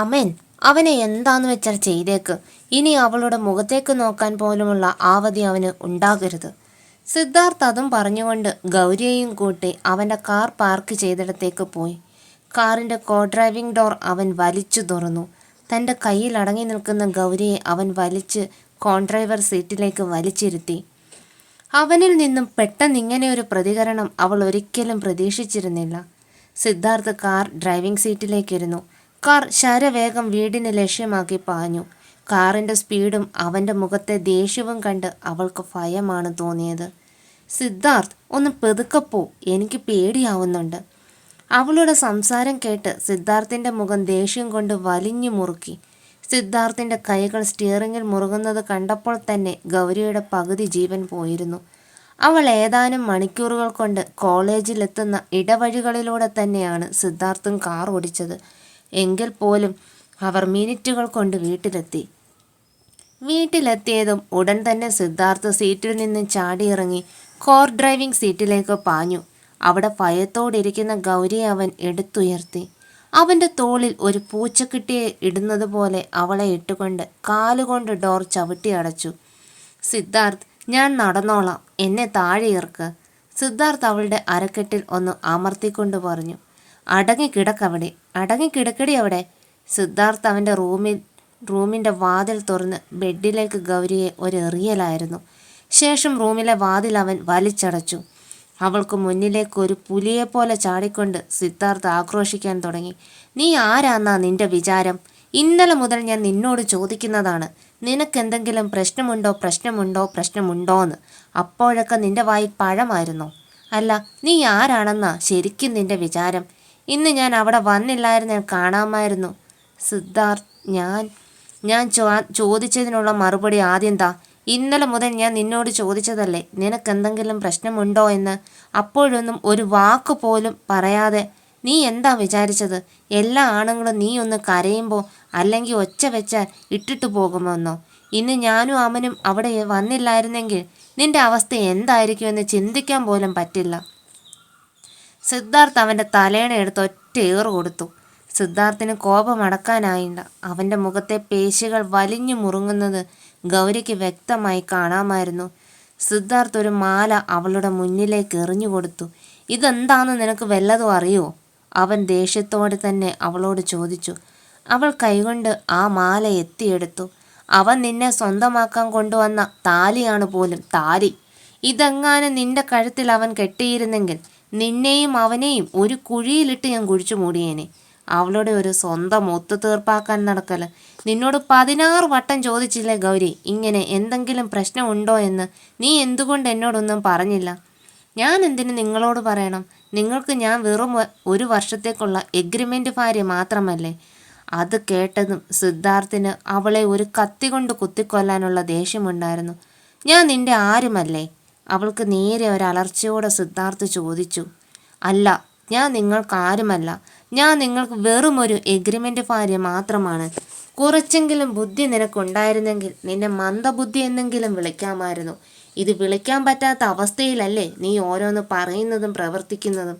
അമേൻ, അവനെ എന്താന്ന് വെച്ചാൽ ചെയ്തേക്ക്. ഇനി അവളുടെ മുഖത്തേക്ക് നോക്കാൻ പോലുമുള്ള ആവതി അവന് ഉണ്ടാകരുത്. സിദ്ധാർത്ഥ് അതും പറഞ്ഞുകൊണ്ട് ഗൗരിയെയും കൂട്ടി അവൻ്റെ കാർ പാർക്ക് ചെയ്തിടത്തേക്ക് പോയി. കാറിൻ്റെ കോ ഡ്രൈവിംഗ് ഡോർ അവൻ വലിച്ചു തുറന്നു. തൻ്റെ കയ്യിൽ അടങ്ങി നിൽക്കുന്ന ഗൗരിയെ അവൻ വലിച്ച് കോൺഡ്രൈവർ സീറ്റിലേക്ക് വലിച്ചിരുത്തി. അവനിൽ നിന്നും പെട്ടെന്ന് ഇങ്ങനെയൊരു പ്രതികരണം അവൾ ഒരിക്കലും പ്രതീക്ഷിച്ചിരുന്നില്ല. സിദ്ധാർത്ഥ് കാർ ഡ്രൈവിംഗ് സീറ്റിലേക്കിരുന്നു. കാർ ശരവേഗം വീടിന് ലക്ഷ്യമാക്കി പാഞ്ഞു. കാറിൻ്റെ സ്പീഡും അവൻ്റെ മുഖത്തെ ദേഷ്യവും കണ്ട് അവൾക്ക് ഭയമാണ് തോന്നിയത്. സിദ്ധാർത്ഥ്, ഒന്ന് പെതുക്കപ്പോ, എനിക്ക് പേടിയാവുന്നുണ്ട്. അവളുടെ സംസാരം കേട്ട് സിദ്ധാർത്ഥിൻ്റെ മുഖം ദേഷ്യം കൊണ്ട് വലിഞ്ഞു മുറുക്കി. സിദ്ധാർത്ഥിൻ്റെ കൈകൾ സ്റ്റിയറിങ്ങിൽ മുറുകുന്നത് കണ്ടപ്പോൾ തന്നെ ഗൗരിയുടെ പകുതി ജീവൻ പോയിരുന്നു. അവൾ ഏതാനും മണിക്കൂറുകൾ കൊണ്ട് കോളേജിലെത്തുന്ന ഇടവഴികളിലൂടെ തന്നെയാണ് സിദ്ധാർത്ഥും കാർ ഓടിച്ചത്. എങ്കിൽ പോലും അവർ മിനിറ്റുകൾ കൊണ്ട് വീട്ടിലെത്തി. വീട്ടിലെത്തിയതും ഉടൻ തന്നെ സിദ്ധാർത്ഥ് സീറ്റിൽ നിന്ന് ചാടിയിറങ്ങി കോർ ഡ്രൈവിംഗ് സീറ്റിലേക്ക് പാഞ്ഞു. അവിടെ ഭയത്തോടിരിക്കുന്ന ഗൗരിയെ അവൻ എടുത്തുയർത്തി. അവൻ്റെ തോളിൽ ഒരു പൂച്ചക്കുട്ടിയെ ഇടുന്നത് പോലെ അവളെ ഇട്ടുകൊണ്ട് കാലുകൊണ്ട് ഡോർ ചവിട്ടി അടച്ചു. സിദ്ധാർത്ഥ്, ഞാൻ നടന്നോളാം, എന്നെ താഴെ ഇറക്ക്. സിദ്ധാർത്ഥ് അവളുടെ അരക്കെട്ടിൽ ഒന്ന് അമർത്തിക്കൊണ്ട് പറഞ്ഞു. അടങ്ങിക്കിടക്കവിടെ, അടങ്ങിക്കിടക്കടി അവിടെ. സിദ്ധാർത്ഥ് അവൻ്റെ റൂമിൻ്റെ വാതിൽ തുറന്ന് ബെഡിലേക്ക് ഗൗരിയെ ഒരെറിയലായിരുന്നു. ശേഷം റൂമിലെ വാതിൽ അവൻ വലിച്ചടച്ചു. അവൾക്ക് മുന്നിലേക്ക് ഒരു പുലിയെപ്പോലെ ചാടിക്കൊണ്ട് സിദ്ധാർത്ഥ് ആക്രോശിക്കാൻ തുടങ്ങി. നീ ആരാന്നാ നിന്റെ വിചാരം? ഇന്നലെ മുതൽ ഞാൻ നിന്നോട് ചോദിക്കുന്നതാണ്, നിനക്കെന്തെങ്കിലും പ്രശ്നമുണ്ടോന്ന്. അപ്പോഴൊക്കെ നിന്റെ വായി പഴമായിരുന്നോ? അല്ല, നീ ആരാണെന്നാ ശരിക്കും നിന്റെ വിചാരം? ഇന്ന് ഞാൻ അവിടെ വന്നില്ലായിരുന്നാൽ കാണാമായിരുന്നു. സിദ്ധാർത്ഥ്, ഞാൻ ചോദിച്ചതിനുള്ള മറുപടി ആദ്യം താ. ഇന്നലെ മുതൽ ഞാൻ നിന്നോട് ചോദിച്ചതല്ലേ നിനക്കെന്തെങ്കിലും പ്രശ്നമുണ്ടോ എന്ന്. അപ്പോഴൊന്നും ഒരു വാക്ക് പോലും പറയാതെ നീ എന്താ വിചാരിച്ചത്? എല്ലാ ആണുങ്ങളും നീ ഒന്ന് കരയുമ്പോൾ അല്ലെങ്കിൽ ഒച്ച വെച്ചാൽ ഇട്ടിട്ട് പോകുമെന്നോ? ഇന്ന് ഞാനും അമനും അവിടെ വന്നില്ലായിരുന്നെങ്കിൽ നിന്റെ അവസ്ഥ എന്തായിരിക്കുമെന്ന് ചിന്തിക്കാൻ പോലും പറ്റില്ല. സിദ്ധാർത്ഥ് അവൻ്റെ തലേണ എടുത്ത് ഒറ്റ ഏറ് കൊടുത്തു. സിദ്ധാർത്ഥിന് കോപമടക്കാനായില്ല. അവൻ്റെ മുഖത്തെ പേശികൾ വലിഞ്ഞു മുറുങ്ങുന്നത് ഗൗരിക്ക് വ്യക്തമായി കാണാമായിരുന്നു. സിദ്ധാർത്ഥ് ഒരു മാല അവളുടെ മുന്നിലേക്ക് എറിഞ്ഞു കൊടുത്തു. ഇതെന്താണെന്ന് നിനക്ക് വല്ലതും അറിയോ? അവൻ ദേഷ്യത്തോടെ തന്നെ അവളോട് ചോദിച്ചു. അവൾ കൈകൊണ്ട് ആ മാല എത്തിയെടുത്തു. അവൻ നിന്നെ സ്വന്തമാക്കാൻ കൊണ്ടുവന്ന താലിയാണ് പോലും, താലി. ഇതെങ്ങാനും നിന്റെ കഴുത്തിൽ അവൻ കെട്ടിയിരുന്നെങ്കിൽ നിന്നെയും അവനെയും ഒരു കുഴിയിലിട്ട് ഞാൻ കുഴിച്ചു മൂടിയേനെ. അവളുടെ ഒരു സ്വന്തം ഒത്തുതീർപ്പാക്കാൻ നടക്കല്. നിന്നോട് 16 വട്ടം ചോദിച്ചില്ലേ ഗൗരി, ഇങ്ങനെ എന്തെങ്കിലും പ്രശ്നമുണ്ടോ എന്ന്? നീ എന്തുകൊണ്ട് എന്നോടൊന്നും പറഞ്ഞില്ല? ഞാൻ എന്തിന് നിങ്ങളോട് പറയണം? നിങ്ങൾക്ക് ഞാൻ വെറും 1 വർഷത്തേക്കുള്ള എഗ്രിമെൻ്റ് ഭാര്യ മാത്രമല്ലേ? അത് കേട്ടതും സിദ്ധാർത്ഥിന് അവളെ ഒരു കത്തി കൊണ്ട് കുത്തിക്കൊല്ലാനുള്ള ദേഷ്യമുണ്ടായിരുന്നു. ഞാൻ നിന്റെ ആരുമല്ലേ? അവൾക്ക് നേരെ ഒരലർച്ചയോടെ സിദ്ധാർത്ഥ് ചോദിച്ചു. അല്ല, ഞാൻ നിങ്ങൾക്കാരുമല്ല. ഞാൻ നിങ്ങൾക്ക് വെറും ഒരു എഗ്രിമെൻ്റ് ഭാര്യ മാത്രമാണ്. കുറച്ചെങ്കിലും ബുദ്ധി നിനക്കുണ്ടായിരുന്നെങ്കിൽ നിന്നെ മന്ദബുദ്ധി എന്നെങ്കിലും വിളിക്കാമായിരുന്നു. ഇത് വിളിക്കാൻ പറ്റാത്ത അവസ്ഥയിലല്ലേ നീ ഓരോന്ന് പറയുന്നതും പ്രവർത്തിക്കുന്നതും.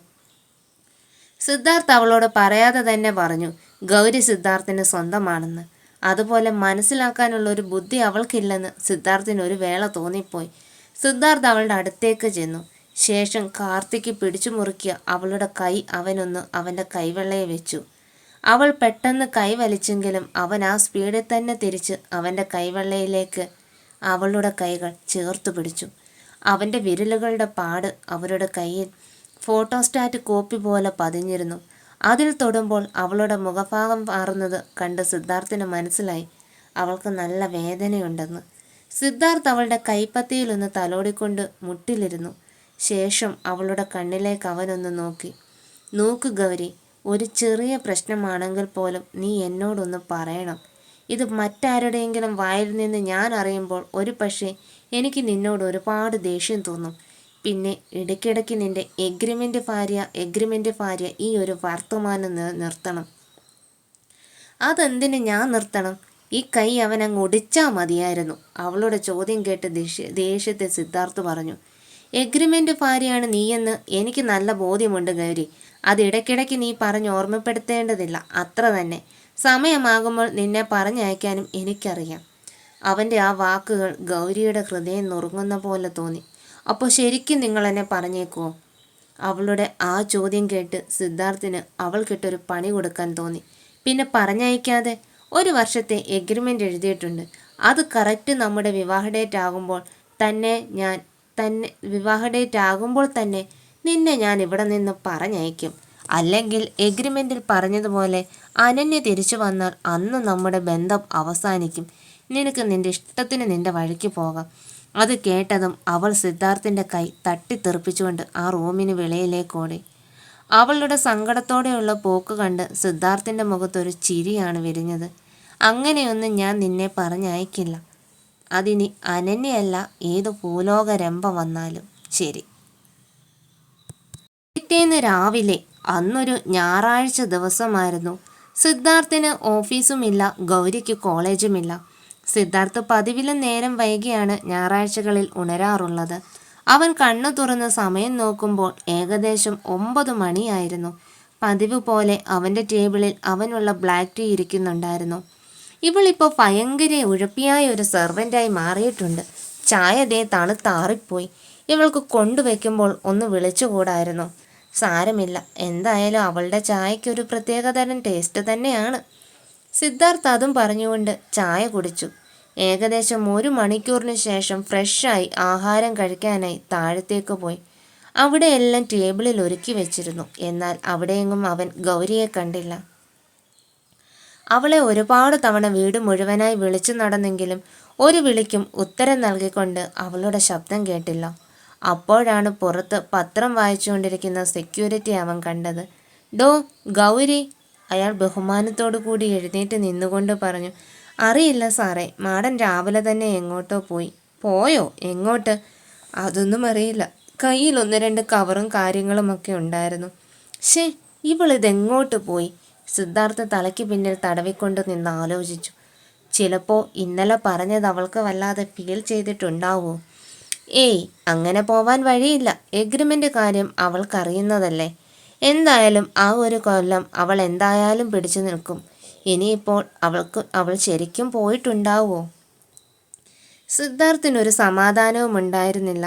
സിദ്ധാർത്ഥ് അവളോട് പറയാതെ തന്നെ പറഞ്ഞു ഗൗരി സിദ്ധാർത്ഥിന് സ്വന്തമാണെന്ന്. അതുപോലെ മനസ്സിലാക്കാനുള്ള ഒരു ബുദ്ധി അവൾക്കില്ലെന്ന് സിദ്ധാർത്ഥിന് ഒരു വേള തോന്നിപ്പോയി. സിദ്ധാർത്ഥ് അവളുടെ അടുത്തേക്ക് ചെന്നു. ശേഷം കാർത്തിക്ക് പിടിച്ചു മുറുക്കിയ അവളുടെ കൈ അവനൊന്ന് അവൻ്റെ കൈവെള്ളയെ വെച്ചു. അവൾ പെട്ടെന്ന് കൈ വലിച്ചെങ്കിലും അവൻ ആ സ്പീഡിൽ തന്നെ തിരിച്ച് അവൻ്റെ കൈവെള്ളയിലേക്ക് അവളുടെ കൈകൾ ചേർത്തു പിടിച്ചു. അവൻ്റെ വിരലുകളുടെ പാട് അവരുടെ കയ്യിൽ ഫോട്ടോസ്റ്റാറ്റ് കോപ്പി പോലെ പതിഞ്ഞിരുന്നു. അതിൽ തൊടുമ്പോൾ അവളുടെ മുഖഭാഗം മാറുന്നത് കണ്ട് സിദ്ധാർത്ഥിന് മനസ്സിലായി അവൾക്ക് നല്ല വേദനയുണ്ടെന്ന്. സിദ്ധാർത്ഥ് അവളുടെ കൈപ്പത്തിയിലൊന്ന് തലോടിക്കൊണ്ട് മുട്ടിലിരുന്നു. ശേഷം അവളുടെ കണ്ണിലേക്ക് അവനൊന്ന് നോക്കി. നോക്ക് ഗൗരി, ഒരു ചെറിയ പ്രശ്നമാണെങ്കിൽ പോലും നീ എന്നോടൊന്ന് പറയണം. ഇത് മറ്റാരുടെയെങ്കിലും വായിൽ നിന്ന് ഞാൻ അറിയുമ്പോൾ ഒരു പക്ഷേ എനിക്ക് നിന്നോട് ഒരുപാട് ദേഷ്യം തോന്നും. പിന്നെ ഇടയ്ക്കിടയ്ക്ക് നിന്റെ എഗ്രിമെൻ്റ് ഭാര്യ ഈ ഒരു വർത്തമാനം നിർത്തണം. അതെന്തിന് ഞാൻ നിർത്തണം? ഈ കൈ അവനങ്ങ് ഒടിച്ചാൽ മതിയായിരുന്നു. അവളുടെ ചോദ്യം കേട്ട് ദേഷ്യത്തെ സിദ്ധാർത്ഥ് പറഞ്ഞു. എഗ്രിമെൻ്റ് ഭാര്യയാണ് നീയെന്ന് എനിക്ക് നല്ല ബോധ്യമുണ്ട് ഗൗരി. അത് ഇടയ്ക്കിടയ്ക്ക് നീ പറഞ്ഞ് ഓർമ്മപ്പെടുത്തേണ്ടതില്ല, അത്ര തന്നെ. സമയമാകുമ്പോൾ നിന്നെ പറഞ്ഞയക്കാനും എനിക്കറിയാം. അവൻ്റെ ആ വാക്കുകൾ ഗൗരിയുടെ ഹൃദയം നുറുങ്ങുന്ന പോലെ തോന്നി. അപ്പോൾ ശരിക്കും നിങ്ങൾ എന്നെ പറഞ്ഞേക്കുമോ? അവളുടെ ആ ചോദ്യം കേട്ട് സിദ്ധാർത്ഥിന് അവൾക്കിട്ടൊരു പണി കൊടുക്കാൻ തോന്നി. പിന്നെ പറഞ്ഞയക്കാതെ? 1 വർഷത്തെ എഗ്രിമെൻ്റ് എഴുതിയിട്ടുണ്ട്. അത് കറക്റ്റ് നമ്മുടെ വിവാഹ ഡേറ്റ് ആകുമ്പോൾ തന്നെ നിന്നെ ഞാൻ ഇവിടെ നിന്ന് പറഞ്ഞയക്കും. അല്ലെങ്കിൽ എഗ്രിമെൻറ്റിൽ പറഞ്ഞതുപോലെ അനന്യ തിരിച്ചു വന്നാൽ അന്ന് നമ്മുടെ ബന്ധം അവസാനിക്കും. നിനക്ക് നിൻ്റെ ഇഷ്ടത്തിന് നിൻ്റെ വഴിക്ക് പോകാം. അത് കേട്ടതും അവൾ സിദ്ധാർത്ഥിൻ്റെ കൈ തട്ടിത്തെറിപ്പിച്ചുകൊണ്ട് ആ റൂമിന് വെളിയിലേക്കോടി. അവളുടെ സങ്കടത്തോടെയുള്ള പോക്ക് കണ്ട് സിദ്ധാർത്ഥിൻ്റെ മുഖത്തൊരു ചിരിയാണ് വിരിഞ്ഞത്. അങ്ങനെയൊന്നും ഞാൻ നിന്നെ പറഞ്ഞയക്കില്ല. അതിനി അനന്യയല്ല, ഏത് ഭൂലോക രംഭ വന്നാലും ശരി. പിറ്റേന്ന് രാവിലെ, അന്നൊരു ഞായറാഴ്ച ദിവസമായിരുന്നു. സിദ്ധാർത്ഥിന് ഓഫീസുമില്ല, ഗൗരിക്ക് കോളേജുമില്ല. സിദ്ധാർത്ഥ് പതിവിലും നേരം വൈകിയാണ് ഞായറാഴ്ചകളിൽ ഉണരാറുള്ളത്. അവൻ കണ്ണു തുറന്ന് സമയം നോക്കുമ്പോൾ ഏകദേശം 9 മണിയായിരുന്നു. പതിവ് പോലെ അവൻ്റെ ടേബിളിൽ അവനുള്ള ബ്ലാക്ക് ടീ ഇരിക്കുന്നുണ്ടായിരുന്നു. ഇവളിപ്പോൾ ഭയങ്കര ഉഴപ്പിയായ ഒരു സെർവൻ്റായി മാറിയിട്ടുണ്ട്. ചായ ദേ തണുത്താറിപ്പോയി. ഇവൾക്ക് കൊണ്ടുവയ്ക്കുമ്പോൾ ഒന്ന് വിളിച്ചുകൂടായിരുന്നു? സാരമില്ല, എന്തായാലും അവളുടെ ചായയ്ക്കൊരു പ്രത്യേകതരം ടേസ്റ്റ് തന്നെയാണ്. സിദ്ധാർത്ഥ് അതും പറഞ്ഞുകൊണ്ട് ചായ കുടിച്ചു. ഏകദേശം 1 മണിക്കൂറിന് ശേഷം ഫ്രഷായി ആഹാരം കഴിക്കാനായി താഴത്തേക്ക് പോയി. അവിടെയെല്ലാം ടേബിളിൽ ഒരുക്കി വെച്ചിരുന്നു. എന്നാൽ അവിടെയെങ്ങും അവൻ ഗൗരിയെ കണ്ടില്ല. അവളെ ഒരുപാട് തവണ വീട് മുഴുവനായി വിളിച്ചു നടന്നെങ്കിലും ഒരു വിളിക്കും ഉത്തരം നൽകിക്കൊണ്ട് അവളുടെ ശബ്ദം കേട്ടില്ല. അപ്പോഴാണ് പുറത്ത് പത്രം വായിച്ചുകൊണ്ടിരിക്കുന്ന സെക്യൂരിറ്റി അവൻ കണ്ടത്. ഡോ ഗൗരി, അയാൾ ബഹുമാനത്തോടു കൂടി എഴുന്നേറ്റ് നിന്നുകൊണ്ട് പറഞ്ഞു. അറിയില്ല സാറേ, മാഡം രാവിലെ തന്നെ എങ്ങോട്ടോ പോയി. പോയോ? എങ്ങോട്ട്? അതൊന്നും അറിയില്ല. കയ്യിൽ 1-2 കവറും കാര്യങ്ങളുമൊക്കെ ഉണ്ടായിരുന്നു. ഇവളിതെങ്ങോട്ട് പോയി? സിദ്ധാർത്ഥ തലയ്ക്ക് പിന്നിൽ തടവിക്കൊണ്ട് നിന്ന് ആലോചിച്ചു. ചിലപ്പോൾ ഇന്നലെ പറഞ്ഞത് അവൾക്ക് വല്ലാതെ ഫീൽ ചെയ്തിട്ടുണ്ടാവോ? ഏയ്, അങ്ങനെ പോവാൻ വഴിയില്ല. എഗ്രിമെൻ്റ് കാര്യം അവൾക്കറിയുന്നതല്ലേ. എന്തായാലും ആ ഒരു കൊല്ലം അവൾ എന്തായാലും പിടിച്ചു നിൽക്കും. ഇനിയിപ്പോൾ അവൾ ശരിക്കും പോയിട്ടുണ്ടാവോ? സിദ്ധാർത്ഥിനൊരു സമാധാനവും ഉണ്ടായിരുന്നില്ല.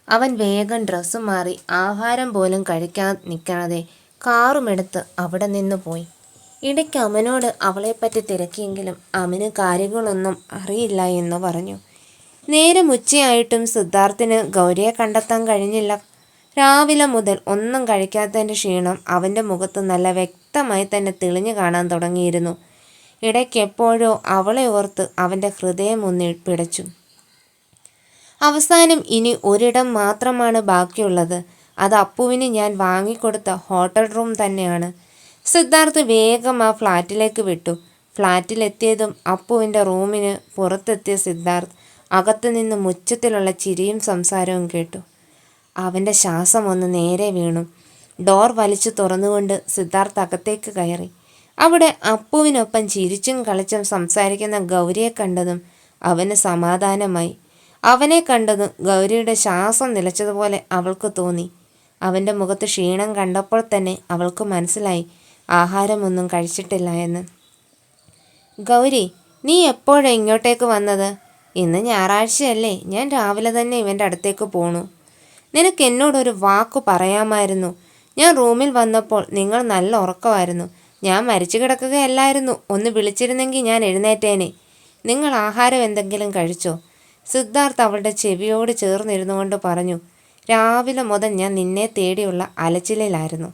അവൻ വേഗം ഡ്രസ്സ് മാറി ആഹാരം പോലും കഴിക്കാൻ നിൽക്കാതെ കാറുമെടുത്ത് അവിടെ നിന്ന് പോയി. ഇടയ്ക്ക് അമനോട് അവളെപ്പറ്റി തിരക്കിയെങ്കിലും അമന് കാര്യങ്ങളൊന്നും അറിയില്ല എന്ന് പറഞ്ഞു. നേരം ഉച്ചയായിട്ടും സിദ്ധാർത്ഥിന് ഗൗരിയെ കണ്ടെത്താൻ കഴിഞ്ഞില്ല. രാവിലെ മുതൽ ഒന്നും കഴിക്കാത്തതിൻ്റെ ക്ഷീണം അവൻ്റെ മുഖത്ത് നല്ല വ്യക്തമായി തന്നെ തെളിഞ്ഞു കാണാൻ തുടങ്ങിയിരുന്നു. ഇടയ്ക്ക് എപ്പോഴോ അവളെ ഓർത്ത് അവൻ്റെ ഹൃദയം ഒന്ന് പിടച്ചു. അവസാനം ഇനി ഒരിടം മാത്രമാണ് ബാക്കിയുള്ളത്. അത് അപ്പുവിന് ഞാൻ വാങ്ങിക്കൊടുത്ത ഹോട്ടൽ റൂം തന്നെയാണ്. സിദ്ധാർത്ഥ് വേഗം ആ ഫ്ലാറ്റിലേക്ക് വിട്ടു. ഫ്ലാറ്റിലെത്തിയതും അപ്പുവിൻ്റെ റൂമിന് പുറത്തെത്തിയ സിദ്ധാർത്ഥ് അകത്തുനിന്ന് ഉച്ചത്തിലുള്ള ചിരിയും സംസാരവും കേട്ടു. അവൻ്റെ ശ്വാസം ഒന്ന് നേരെ വീണു. ഡോർ വലിച്ചു തുറന്നുകൊണ്ട് സിദ്ധാർത്ഥ് അകത്തേക്ക് കയറി. അവിടെ അപ്പുവിനൊപ്പം ചിരിച്ചും കളിച്ചും സംസാരിക്കുന്ന ഗൗരിയെ കണ്ടതും അവന് സമാധാനമായി. അവനെ കണ്ടതും ഗൗരിയുടെ ശ്വാസം നിലച്ചതുപോലെ അവൾക്ക് തോന്നി. അവൻ്റെ മുഖത്ത് ക്ഷീണം കണ്ടപ്പോൾ തന്നെ അവൾക്ക് മനസ്സിലായി ആഹാരമൊന്നും കഴിച്ചിട്ടില്ല എന്ന്. ഗൗരി, നീ എപ്പോഴാണ് ഇങ്ങോട്ടേക്ക് വന്നത്? ഇന്ന് ഞായറാഴ്ചയല്ലേ, ഞാൻ രാവിലെ തന്നെ ഇവൻ്റെ അടുത്തേക്ക് പോണു. നിനക്ക് എന്നോടൊരു വാക്കു പറയാമായിരുന്നു. ഞാൻ റൂമിൽ വന്നപ്പോൾ നിങ്ങൾ നല്ല ഉറക്കമായിരുന്നു. ഞാൻ മരിച്ചു കിടക്കുകയല്ലായിരുന്നു. ഒന്ന് വിളിച്ചിരുന്നെങ്കിൽ ഞാൻ എഴുന്നേറ്റേനെ. നിങ്ങൾ ആഹാരം എന്തെങ്കിലും കഴിച്ചോ? സിദ്ധാർത്ഥ് അവളുടെ ചെവിയോട് ചേർന്നിരുന്നു കൊണ്ട് പറഞ്ഞു. രാവിലെ മുതൽ ഞാൻ നിന്നെ തേടിയുള്ള അലച്ചിലായിരുന്നു.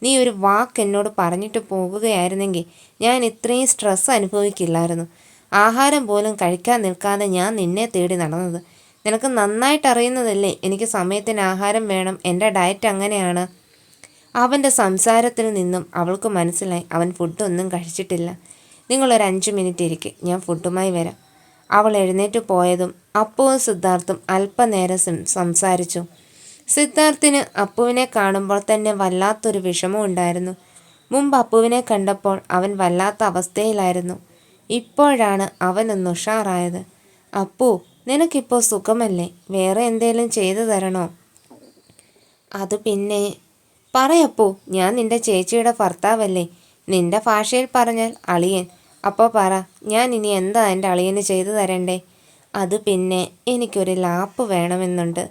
നീ ഒരു വാക്ക് എന്നോട് പറഞ്ഞിട്ട് പോകുകയായിരുന്നെങ്കിൽ ഞാൻ ഇത്രയും സ്ട്രെസ് അനുഭവിക്കില്ലായിരുന്നു. ആഹാരം പോലും കഴിക്കാൻ നിൽക്കാതെ ഞാൻ നിന്നെ തേടി നടന്നത്. നിനക്ക് നന്നായിട്ട് അറിയുന്നതല്ലേ എനിക്ക് സമയത്തിന് ആഹാരം വേണം, എൻ്റെ ഡയറ്റ് അങ്ങനെയാണ്. അവൻ്റെ സംസാരത്തിൽ നിന്നും അവൾക്ക് മനസ്സിലായി അവൻ ഫുഡൊന്നും കഴിച്ചിട്ടില്ല. നിങ്ങളൊരു 5 മിനിറ്റ് ഇരിക്കെ, ഞാൻ ഫുഡുമായി വരാം. അവൾ എഴുന്നേറ്റ് പോയതും അപ്പുവും സിദ്ധാർത്ഥും അല്പനേരം സംസാരിച്ചു. സിദ്ധാർത്ഥിന് അപ്പുവിനെ കാണുമ്പോൾ തന്നെ വല്ലാത്തൊരു വിഷമം ഉണ്ടായിരുന്നു. മുമ്പ് അപ്പുവിനെ കണ്ടപ്പോൾ അവൻ വല്ലാത്ത അവസ്ഥയിലായിരുന്നു. ഇപ്പോഴാണ് അവനൊന്ന് ഉഷാറായത്. അപ്പു, നിനക്കിപ്പോൾ സുഖമല്ലേ? വേറെ എന്തേലും ചെയ്തു തരണോ? അത് പിന്നെ പറയപ്പോ, ഞാൻ നിന്റെ ചേച്ചിയുടെ ഭർത്താവല്ലേ? നിന്റെ ഭാഷയിൽ പറഞ്ഞാൽ അളിയൻ. അപ്പോൾ പറ, ഞാൻ ഇനി എന്താ എൻ്റെ അളിയന് ചെയ്തു തരണ്ടേ? അത് പിന്നെ എനിക്കൊരു ലാപ്പ് വേണമെന്നുണ്ട്.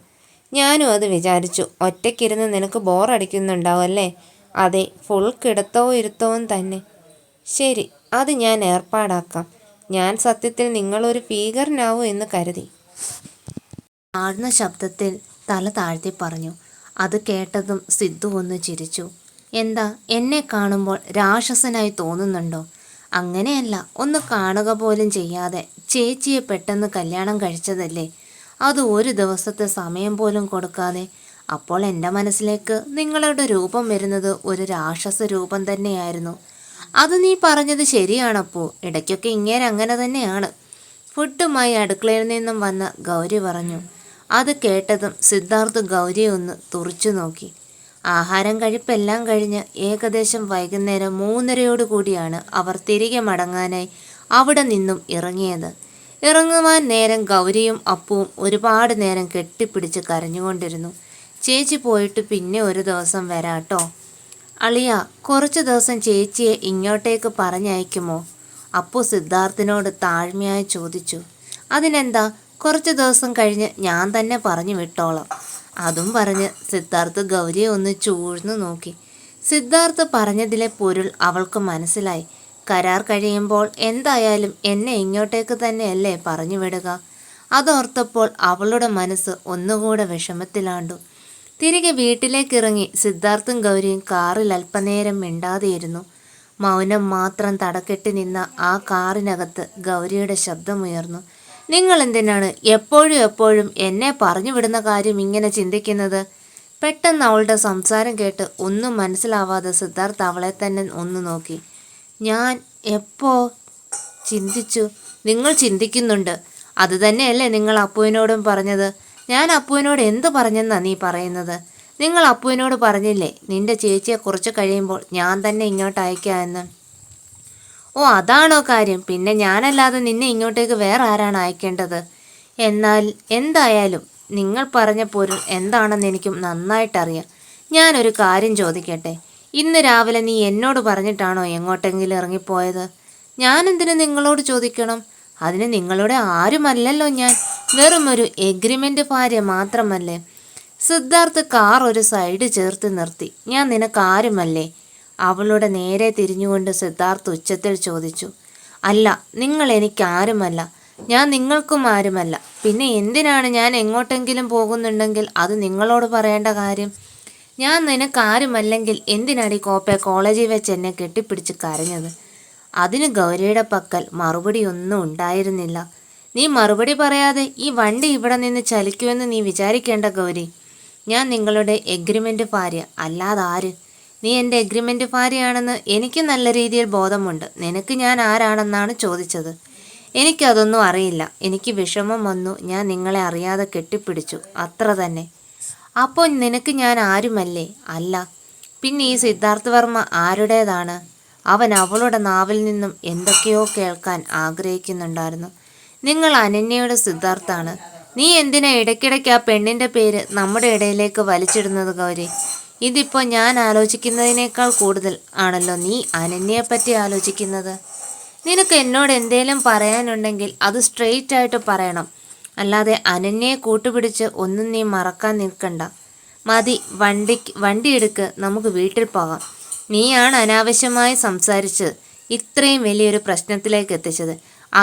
ഞാനും അത് വിചാരിച്ചു. ഒറ്റയ്ക്കിരുന്ന് നിനക്ക് ബോറടിക്കുന്നുണ്ടാവും അല്ലേ? അതെ, ഫുൾ കിടത്തവും ഇരുത്തവും തന്നെ. ശരി, അത് ഞാൻ ഏർപ്പാടാക്കാം. ഞാൻ സത്യത്തിൽ നിങ്ങളൊരു ഭീകരനാവൂ എന്ന് കരുതി. താഴ്ന്ന ശബ്ദത്തിൽ തല താഴ്ത്തി പറഞ്ഞു. അത് കേട്ടതും സിദ്ധു ഒന്ന് ചിരിച്ചു. എന്താ, എന്നെ കാണുമ്പോൾ രാക്ഷസനായി തോന്നുന്നുണ്ടോ? അങ്ങനെയല്ല, ഒന്ന് കാണുക പോലും ചെയ്യാതെ ചേച്ചിയെ പെട്ടെന്ന് കല്യാണം കഴിച്ചതല്ലേ, അത് ഒരു ദിവസത്തെ സമയം പോലും കൊടുക്കാതെ. അപ്പോൾ എൻ്റെ മനസ്സിലേക്ക് നിങ്ങളുടെ രൂപം വരുന്നത് ഒരു രാക്ഷസ രൂപം തന്നെയായിരുന്നു. അത് നീ പറഞ്ഞത് ശരിയാണപ്പോ, ഇടയ്ക്കൊക്കെ ഇങ്ങനെ അങ്ങനെ തന്നെയാണ്. ഫുഡുമായി അടുക്കളയിൽ നിന്നും വന്ന ഗൗരി പറഞ്ഞു. അത് കേട്ടതും സിദ്ധാർത്ഥ് ഗൗരിയെ ഒന്ന് തുറച്ചു നോക്കി. ആഹാരം കഴിപ്പെല്ലാം കഴിഞ്ഞ് ഏകദേശം വൈകുന്നേരം 3:30 അവർ തിരികെ മടങ്ങാനായി അവിടെ നിന്നും ഇറങ്ങിയത്. ഇറങ്ങുവാൻ നേരം ഗൗരിയും അപ്പുവും ഒരുപാട് നേരം കെട്ടിപ്പിടിച്ച് കരഞ്ഞുകൊണ്ടിരുന്നു. ചേച്ചി പോയിട്ട് പിന്നെ ഒരു ദിവസം വരാട്ടോ. അളിയ, കുറച്ച് ദിവസം ചേച്ചിയെ ഇങ്ങോട്ടേക്ക് പറഞ്ഞയക്കുമോ? അപ്പു സിദ്ധാർത്ഥിനോട് താഴ്മയായി ചോദിച്ചു. അതിനെന്താ, കുറച്ച് ദിവസം കഴിഞ്ഞ് ഞാൻ തന്നെ പറഞ്ഞു വിട്ടോളാം. അതും പറഞ്ഞ് സിദ്ധാർത്ഥ് ഗൗരിയെ ഒന്ന് ചൂഴ്ന്നു നോക്കി. സിദ്ധാർത്ഥ് പറഞ്ഞതിലെ പൊരുൾ അവൾക്ക് മനസ്സിലായി. കരാർ കഴിയുമ്പോൾ എന്തായാലും എന്നെ ഇങ്ങോട്ടേക്ക് തന്നെയല്ലേ പറഞ്ഞു വിടുക. അതോർത്തപ്പോൾ അവളുടെ മനസ്സ് ഒന്നുകൂടെ വിഷമത്തിലാണ്ടു. തിരികെ വീട്ടിലേക്കിറങ്ങി സിദ്ധാർത്ഥും ഗൗരിയും കാറിൽ അല്പനേരം മിണ്ടാതെയിരുന്നു. മൗനം മാത്രം തടക്കെട്ടി നിന്ന ആ കാറിനകത്ത് ഗൗരിയുടെ ശബ്ദമുയർന്നു. നിങ്ങൾ എന്തിനാണ് എപ്പോഴും എന്നെ പറഞ്ഞു വിടുന്ന കാര്യം ഇങ്ങനെ ചിന്തിക്കുന്നത്? പെട്ടെന്ന് അവളുടെ സംസാരം കേട്ട് ഒന്നും മനസ്സിലാവാതെ സിദ്ധാർത്ഥ് അവളെ തന്നെ ഒന്ന് നോക്കി. ഞാൻ എപ്പോ ചിന്തിച്ചു? നിങ്ങൾ ചിന്തിക്കുന്നുണ്ട്. അത് തന്നെയല്ലേ നിങ്ങൾ അപ്പുവിനോടും പറഞ്ഞത്? ഞാൻ അപ്പുവിനോട് എന്ത് പറഞ്ഞെന്നാ നീ പറയുന്നത്? നിങ്ങൾ അപ്പുവിനോട് പറഞ്ഞില്ലേ നിന്റെ ചേച്ചിയെ കുറച്ച് കഴിയുമ്പോൾ ഞാൻ തന്നെ ഇങ്ങോട്ട് അയക്കാമെന്ന്? ഓ, അതാണോ കാര്യം? പിന്നെ ഞാനല്ലാതെ നിന്നെ ഇങ്ങോട്ടേക്ക് വേറെ ആരാണ് അയക്കേണ്ടത്? എന്നാൽ എന്തായാലും നിങ്ങൾ പറഞ്ഞ പൊരുൾ എന്താണെന്ന് എനിക്കും നന്നായിട്ടറിയാം. ഞാനൊരു കാര്യം ചോദിക്കട്ടെ? ഇന്ന് രാവിലെ നീ എന്നോട് പറഞ്ഞിട്ടാണോ എങ്ങോട്ടെങ്കിലും ഇറങ്ങിപ്പോയത്? ഞാനെന്തിനു നിങ്ങളോട് ചോദിക്കണം? അതിന് നിങ്ങളുടെ ആരുമല്ലല്ലോ ഞാൻ. വെറും ഒരു എഗ്രിമെൻ്റ് ഭാര്യ മാത്രമല്ലേ. സിദ്ധാർത്ഥ് കാർ ഒരു സൈഡ് ചേർത്ത് നിർത്തി. ഞാൻ നിനക്ക് ആരുമല്ലേ? അവളുടെ നേരെ തിരിഞ്ഞുകൊണ്ട് സിദ്ധാർത്ഥ് ഉച്ചത്തിൽ ചോദിച്ചു. അല്ല, നിങ്ങൾ എനിക്കാരുമല്ല, ഞാൻ നിങ്ങൾക്കും ആരുമല്ല. പിന്നെ എന്തിനാണ് ഞാൻ എങ്ങോട്ടെങ്കിലും പോകുന്നുണ്ടെങ്കിൽ അത് നിങ്ങളോട് പറയേണ്ട കാര്യം? ഞാൻ നിനക്കാരുമല്ലെങ്കിൽ എന്തിനാടി കോളേജിൽ വെച്ച് എന്നെ കെട്ടിപ്പിടിച്ച് കരഞ്ഞത്? അതിന് ഗൗരിയുടെ പക്കൽ മറുപടി ഒന്നും ഉണ്ടായിരുന്നില്ല. നീ മറുപടി പറയാതെ ഈ വണ്ടി ഇവിടെ നിന്ന് ചലിക്കുമെന്ന് നീ വിചാരിക്കേണ്ട ഗൗരി. ഞാൻ നിങ്ങളുടെ എഗ്രിമെൻ്റ് ഭാര്യ, അല്ലാതെ ആര്? നീ എൻ്റെ എഗ്രിമെൻ്റ് ഭാര്യയാണെന്ന് എനിക്ക് നല്ല രീതിയിൽ ബോധമുണ്ട്. നിനക്ക് ഞാൻ ആരാണെന്നാണ് ചോദിച്ചത്. എനിക്കതൊന്നും അറിയില്ല. എനിക്ക് വിഷമം വന്നു, ഞാൻ നിങ്ങളെ അറിയാതെ കെട്ടിപ്പിടിച്ചു, അത്ര തന്നെ. അപ്പോൾ നിനക്ക് ഞാൻ ആരുമല്ലേ? അല്ല. പിന്നെ ഈ സിദ്ധാർത്ഥ് വർമ്മ ആരുടേതാണ്? അവൻ അവളുടെ നാവിൽ നിന്നും എന്തൊക്കെയോ കേൾക്കാൻ ആഗ്രഹിക്കുന്നുണ്ടായിരുന്നു. നിങ്ങൾ അനന്യയുടെ സിദ്ധാർത്ഥാണ്. നീ എന്തിനാ ഇടയ്ക്കിടയ്ക്ക് ആ പെണ്ണിൻ്റെ പേര് നമ്മുടെ ഇടയിലേക്ക് വലിച്ചിടുന്നത് ഗൗരി? ഇതിപ്പോൾ ഞാൻ ആലോചിക്കുന്നതിനേക്കാൾ കൂടുതൽ ആണല്ലോ നീ അനന്യയെപ്പറ്റി ആലോചിക്കുന്നത്. നിനക്ക് എന്നോട് എന്തേലും പറയാനുണ്ടെങ്കിൽ അത് സ്ട്രെയിറ്റ് ആയിട്ട് പറയണം. അല്ലാതെ അനന്യയെ കൂട്ടുപിടിച്ച് ഒന്നും നീ മറക്കാൻ നിൽക്കണ്ട. മതി, വണ്ടി എടുക്ക്, നമുക്ക് വീട്ടിൽ പോകാം. നീയാണ് അനാവശ്യമായി സംസാരിച്ച് ഇത്രയും വലിയൊരു പ്രശ്നത്തിലേക്ക് എത്തിച്ചത്.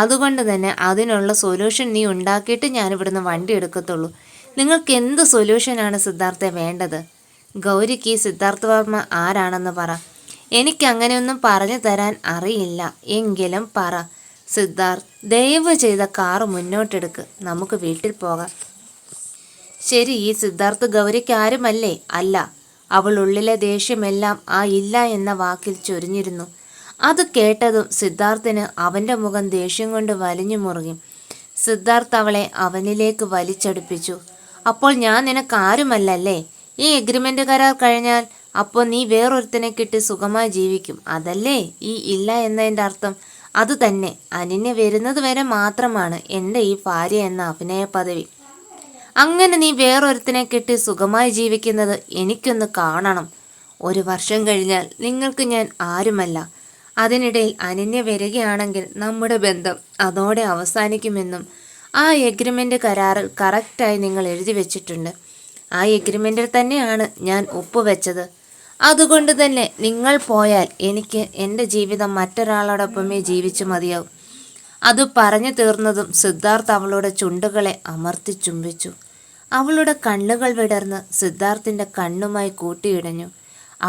അതുകൊണ്ട് തന്നെ അതിനുള്ള സൊല്യൂഷൻ നീ ഉണ്ടാക്കിയിട്ട് ഞാനിവിടുന്ന് വണ്ടി എടുക്കത്തുള്ളൂ. നിങ്ങൾക്ക് എന്ത് സൊല്യൂഷനാണ് സിദ്ധാർത്ഥെ വേണ്ടത്? ഗൗരിക്ക് ഈ സിദ്ധാർത്ഥ് വർമ്മ ആരാണെന്ന് പറ. എനിക്കങ്ങനെയൊന്നും പറഞ്ഞു തരാൻ അറിയില്ല. എങ്കിലും പറ. സിദ്ധാർത്ഥ്, ദയവ് ചെയ്ത കാറ് മുന്നോട്ടെടുക്ക്, നമുക്ക് വീട്ടിൽ പോകാം. ശരി, ഈ സിദ്ധാർത്ഥ് ഗൗരിക്ക് ആരുമല്ലേ? അല്ല. അവൾ ഉള്ളിലെ ദേഷ്യമെല്ലാം ആ ഇല്ല എന്ന വാക്കിൽ ചൊരിഞ്ഞിരുന്നു. അത് കേട്ടതും സിദ്ധാർത്ഥിന് അവൻ്റെ മുഖം ദേഷ്യം കൊണ്ട് വലിഞ്ഞു മുറുകി. സിദ്ധാർത്ഥ് അവളെ അവനിലേക്ക് വലിച്ചടുപ്പിച്ചു. അപ്പോൾ ഞാൻ നിനക്കാരുമല്ലല്ലേ? ഈ എഗ്രിമെൻ്റ് കരാർ കഴിഞ്ഞാൽ അപ്പോൾ നീ വേറൊരുത്തനെ കിട്ടി സുഖമായി ജീവിക്കും, അതല്ലേ ഈ ഇല്ല എന്നതിൻ്റെ അർത്ഥം? അത് തന്നെ. അനന്യ വരുന്നത് വരെ മാത്രമാണ് എൻ്റെ ഈ ഭാര്യ എന്ന അഭിനയ പദവി. അങ്ങനെ നീ വേറൊരുത്തനെ കിട്ടി സുഖമായി ജീവിക്കുന്നത് എനിക്കൊന്ന് കാണണം. 1 വർഷം കഴിഞ്ഞാൽ നിങ്ങൾക്ക് ഞാൻ ആരുമല്ല. അതിനിടയിൽ അനന്യ വരികയാണെങ്കിൽ നമ്മുടെ ബന്ധം അതോടെ അവസാനിക്കുമെന്നും ആ എഗ്രിമെൻ്റ് കരാറിൽ കറക്റ്റായി നിങ്ങൾ എഴുതി വെച്ചിട്ടുണ്ട്. ആ എഗ്രിമെൻറ്റിൽ തന്നെയാണ് ഞാൻ ഒപ്പുവെച്ചത്. അതുകൊണ്ട് തന്നെ നിങ്ങൾ പോയാൽ എനിക്ക് എൻ്റെ ജീവിതം മറ്റൊരാളോടൊപ്പമേ ജീവിച്ചു മതിയാവും. അത് പറഞ്ഞു തീർന്നതും സിദ്ധാർത്ഥ് അവളുടെ ചുണ്ടുകളെ അമർത്തി ചുംബിച്ചു. അവളുടെ കണ്ണുകൾ വിടർന്ന് സിദ്ധാർത്ഥിൻ്റെ കണ്ണുമായി കൂട്ടിയിടഞ്ഞു.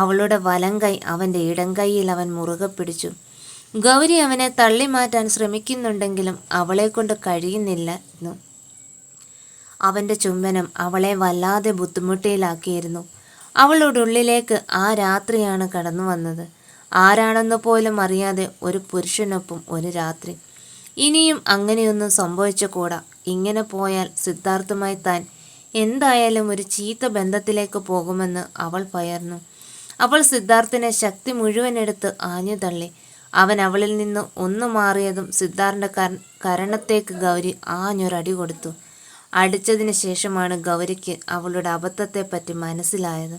അവളുടെ വലങ്കൈ അവൻ്റെ ഇടങ്കൈയിൽ അവൻ മുറുകെ പിടിച്ചു. ഗൗരി അവനെ തള്ളി മാറ്റാൻ ശ്രമിക്കുന്നുണ്ടെങ്കിലും അവളെക്കൊണ്ട് കഴിയുന്നില്ലായിരുന്നു. അവൻ്റെ ചുംബനം അവളെ വല്ലാതെ ബുദ്ധിമുട്ടിയിലാക്കിയിരുന്നു. അവളുടെ ഉള്ളിലേക്ക് ആ രാത്രിയാണ് കടന്നു വന്നത്. ആരാണെന്ന് പോലും അറിയാതെ ഒരു പുരുഷനൊപ്പം ഒരു രാത്രി. ഇനിയും അങ്ങനെയൊന്നും സംഭവിച്ചുകൂടാ. ഇങ്ങനെ പോയാൽ സിദ്ധാർത്ഥുമായി താൻ എന്തായാലും ഒരു ചീത്ത ബന്ധത്തിലേക്ക് പോകുമെന്ന് അവൾ ഭയന്നു. അവൾ സിദ്ധാർത്ഥിനെ ശക്തി മുഴുവൻ എടുത്ത് ആഞ്ഞു തള്ളി. അവൻ അവളിൽ നിന്ന് ഒന്ന് മാറിയതും സിദ്ധാർത്ഥിൻ്റെ കരണത്തേക്ക് ഗൗരി ആഞ്ഞൊരടി കൊടുത്തു. അടിച്ചതിന് ശേഷമാണ് ഗൗരിക്ക് അവളുടെ അബദ്ധത്തെപ്പറ്റി മനസ്സിലായത്.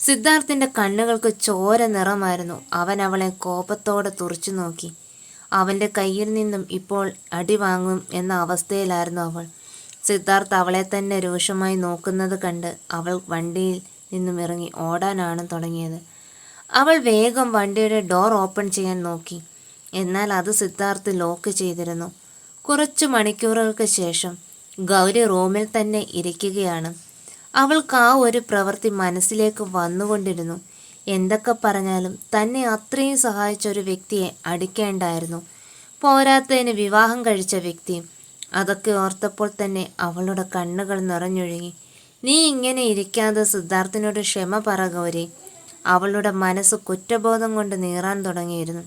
സിദ്ധാർത്ഥിൻ്റെ കണ്ണുകൾക്ക് ചോര നിറമായിരുന്നു. അവൻ അവളെ കോപത്തോടെ തുറച്ചു നോക്കി. അവൻ്റെ കയ്യിൽ നിന്നും ഇപ്പോൾ അടി വാങ്ങും എന്ന അവസ്ഥയിലായിരുന്നു അവൾ. സിദ്ധാർത്ഥ് അവളെ തന്നെ രൂക്ഷമായി നോക്കുന്നത് കണ്ട് അവൾ വണ്ടിയിൽ നിന്നും ഇറങ്ങി ഓടാനാണ് തുടങ്ങിയത്. അവൾ വേഗം വണ്ടിയുടെ ഡോർ ഓപ്പൺ ചെയ്യാൻ നോക്കി. എന്നാൽ അത് സിദ്ധാർത്ഥ് ലോക്ക് ചെയ്തിരുന്നു. കുറച്ചു മണിക്കൂറുകൾക്ക് ശേഷം ഗൗരി റൂമിൽ തന്നെ ഇരിക്കുകയാണ്. അവൾക്ക് ആ ഒരു പ്രവൃത്തി മനസ്സിലേക്ക് വന്നുകൊണ്ടിരുന്നു. എന്തൊക്കെ പറഞ്ഞാലും തന്നെ അത്രയും സഹായിച്ച ഒരു വ്യക്തിയെ അടിക്കേണ്ടായിരുന്നു. പോരാത്തതിന് വിവാഹം കഴിച്ച വ്യക്തിയും. അതൊക്കെ ഓർത്തപ്പോൾ തന്നെ അവളുടെ കണ്ണുകൾ നിറഞ്ഞൊഴുകി. നീ ഇങ്ങനെ ഇരിക്കാതെ സിദ്ധാർത്ഥിനോട് ക്ഷമ പറ ഗൗരി. അവളുടെ മനസ്സ് കുറ്റബോധം കൊണ്ട് നീറാൻ തുടങ്ങിയിരുന്നു.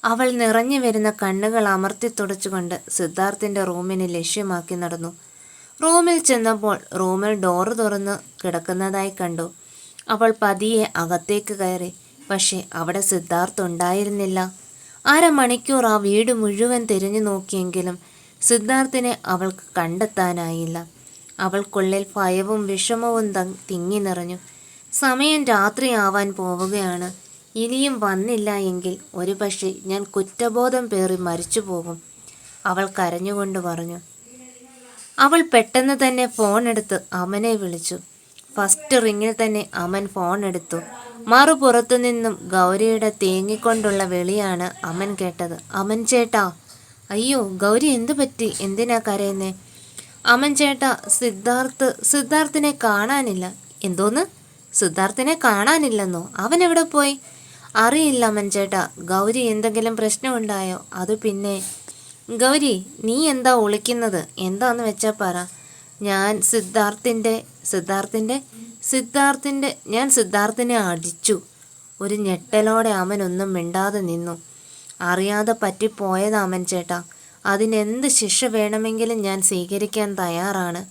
അവൾ നിറഞ്ഞു വരുന്ന കണ്ണുകൾ അമർത്തി തുടച്ചുകൊണ്ട് സിദ്ധാർത്ഥിൻ്റെ റൂമിനെ ലക്ഷ്യമാക്കി നടന്നു. റൂമിൽ ചെന്നപ്പോൾ റൂമിൽ ഡോറ് തുറന്ന് കിടക്കുന്നതായി കണ്ടു. അവൾ പതിയെ അകത്തേക്ക് കയറി. പക്ഷേ അവിടെ സിദ്ധാർത്ഥ് ഉണ്ടായിരുന്നില്ല. അരമണിക്കൂർ ആ വീട് മുഴുവൻ തിരിഞ്ഞു നോക്കിയെങ്കിലും സിദ്ധാർത്ഥിനെ അവൾക്ക് കണ്ടെത്താനായില്ല. അവൾക്കുള്ളിൽ ഭയവും വിഷമവും തിങ്ങി നിറഞ്ഞു. സമയം രാത്രിയാവാൻ പോവുകയാണ്. ഇനിയും വന്നില്ല എങ്കിൽ ഒരുപക്ഷെ ഞാൻ കുറ്റബോധം പേറി മരിച്ചു പോകും, അവൾ കരഞ്ഞുകൊണ്ട് പറഞ്ഞു. അവൾ പെട്ടെന്ന് തന്നെ ഫോൺ എടുത്ത് അമനെ വിളിച്ചു. ഫസ്റ്റ് റിങ്ങിൽ തന്നെ അമൻ ഫോൺ എടുത്തു. മറുപുറത്തു നിന്നും ഗൗരിയുടെ തേങ്ങിക്കൊണ്ടുള്ള വിളിയാണ് അമൻ കേട്ടത്. അമൻ ചേട്ടാ. അയ്യോ ഗൗരി, എന്തു പറ്റി? എന്തിനാ കരയുന്നേ? അമൻ ചേട്ടാ, സിദ്ധാർത്ഥിനെ കാണാനില്ല. എന്തോന്ന്? സിദ്ധാർത്ഥിനെ കാണാനില്ലെന്നോ? അവൻ എവിടെ പോയി? അറിയില്ല അമൻ ചേട്ടാ. ഗൗരി, എന്തെങ്കിലും പ്രശ്നമുണ്ടായോ? അത് പിന്നെ ഗൗരി, നീ എന്താ ഒളിക്കുന്നത്? എന്താന്ന് വെച്ചാൽ പറ. ഞാൻ സിദ്ധാർത്ഥിനെ അടിച്ചു. ഒരു ഞെട്ടലോടെ അവനൊന്നും മിണ്ടാതെ നിന്നു. അറിയാതെ പറ്റിപ്പോയതാ അമൻ ചേട്ടാ. അതിനെന്ത് ശിക്ഷ വേണമെങ്കിലും ഞാൻ സ്വീകരിക്കാൻ തയ്യാറാണ്.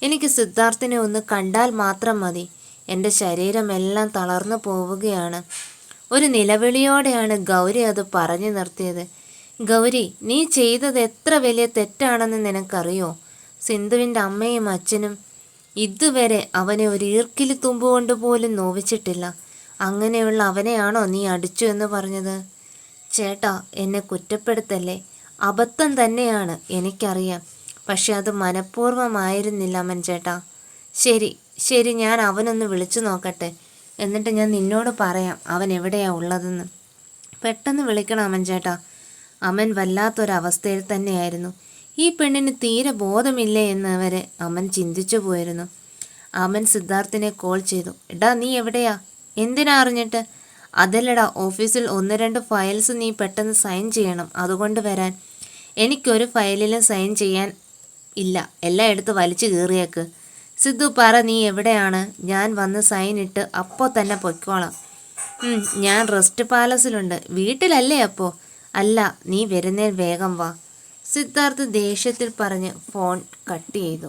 എനിക്ക് സിദ്ധാർത്ഥിനെ ഒന്ന് കണ്ടാൽ മാത്രം മതി. എൻ്റെ ശരീരമെല്ലാം തളർന്നു പോവുകയാണ്. ഒരു നിലവിളിയോടെയാണ് ഗൗരി അത് പറഞ്ഞു നിർത്തിയത്. ഗൗരി, നീ ചെയ്തത് എത്ര വലിയ തെറ്റാണെന്ന് നിനക്കറിയോ? സിന്ധുവിൻ്റെ അമ്മയും അച്ഛനും ഇതുവരെ അവനെ ഒരു ഈർക്കിലി തുമ്പുകൊണ്ട് പോലും നോവിച്ചിട്ടില്ല. അങ്ങനെയുള്ള അവനെയാണോ നീ അടിച്ചു എന്ന് പറഞ്ഞത്? ചേട്ടാ, എന്നെ കുറ്റപ്പെടുത്തല്ലേ. അബദ്ധം തന്നെയാണ്, എനിക്കറിയാം. പക്ഷെ അത് മനഃപൂർവ്വമായിരുന്നില്ല അമൻ ചേട്ടാ. ശരി, ഞാൻ അവനൊന്ന് വിളിച്ചു നോക്കട്ടെ. എന്നിട്ട് ഞാൻ നിന്നോട് പറയാം അവൻ എവിടെയാ ഉള്ളതെന്ന്. പെട്ടെന്ന് വിളിക്കണം അമൻ ചേട്ടാ. അമൻ വല്ലാത്തൊരവസ്ഥയിൽ തന്നെയായിരുന്നു. ഈ പെണ്ണിന് തീരെ ബോധമില്ലേ എന്ന് വരെ അമൻ ചിന്തിച്ചു പോയിരുന്നു. അമൻ സിദ്ധാർത്ഥിനെ കോൾ ചെയ്തു. എടാ, നീ എവിടെയാ? എന്തിനാ അറിഞ്ഞിട്ട്? അതല്ലടാ, ഓഫീസിൽ 1-2 ഫയൽസ് നീ പെട്ടെന്ന് സൈൻ ചെയ്യണം, അതുകൊണ്ട് വരാൻ. എനിക്കൊരു ഫയലിലും സൈൻ ചെയ്യാൻ ഇല്ല, എല്ലാം എടുത്ത് വലിച്ചു കീറിയേക്ക്. സിദ്ധു, പറ നീ എവിടെയാണ്? ഞാൻ വന്ന് സൈൻ ഇട്ട് അപ്പോൾ തന്നെ പൊയ്ക്കോളാം. ഞാൻ റെസ്റ്റ് പാലസിലുണ്ട്. വീട്ടിലല്ലേ അപ്പോൾ? അല്ല, നീ വരുന്നേൽ വേഗം വാ. സിദ്ധാർത്ഥ് ദേഷ്യത്തിൽ പറഞ്ഞ് ഫോൺ കട്ട് ചെയ്തു.